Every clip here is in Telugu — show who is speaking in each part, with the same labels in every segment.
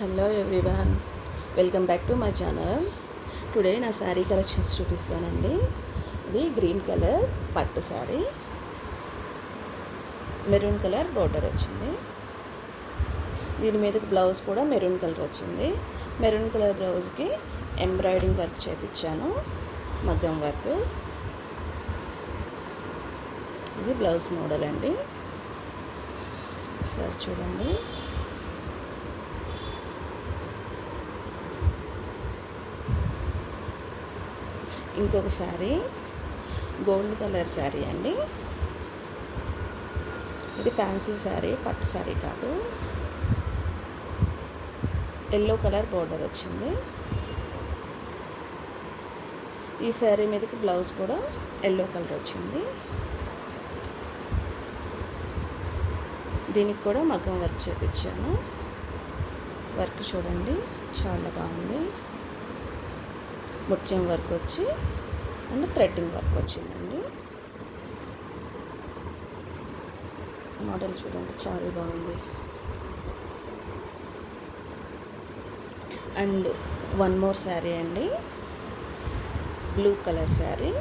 Speaker 1: Hello everyone, welcome back to my channel. Today నా శారీ కలెక్షన్స్ చూపిస్తానండి. ఇది గ్రీన్ కలర్ పట్టు శారీ, మెరూన్ కలర్ బోర్డర్ వచ్చింది. దీని మీదకి బ్లౌజ్ కూడా మెరూన్ కలర్ వచ్చింది. మెరూన్ కలర్ బ్లౌజ్కి ఎంబ్రాయిడింగ్ వర్క్ చేయించాను, మగ్గం వర్క్. ఇది బ్లౌజ్ మోడల్ అండి, ఒకసారి చూడండి. ఇంకొక శారీ గోల్డ్ కలర్ శారీ అండి. ఇది ఫ్యాన్సీ శారీ, పట్టు శారీ కాదు. ఎల్లో కలర్ బోర్డర్ వచ్చింది. ఈ శారీ మీదకి బ్లౌజ్ కూడా ఎల్లో కలర్ వచ్చింది. దీనికి కూడా మగ్గం వర్క్ చేయించాను. వర్క్ చూడండి, చాలా బాగుంది. ముత్యం వర్క్ వచ్చి అండ్ థ్రెడ్డింగ్ వర్క్ వచ్చిందండి. మోడల్ చూడండి, చాలా బాగుంది. అండ్ వన్ మోర్ శారీ అండి, blue colour sari.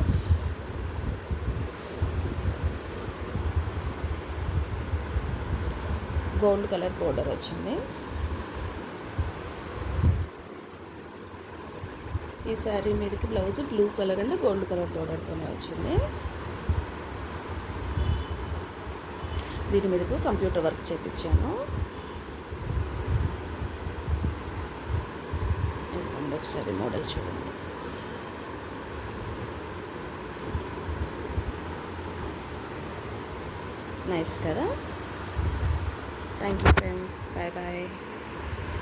Speaker 1: Gold colour border వచ్చింది. ఈ శారీ మీదకి blouse blue colour and gold colour బోర్డర్తోనే వచ్చింది. దీని మీదకు కంప్యూటర్ వర్క్ చేయించాను. ఒకసారి మోడల్ చూడండి. నైస్ కదా. Thank you friends, bye bye.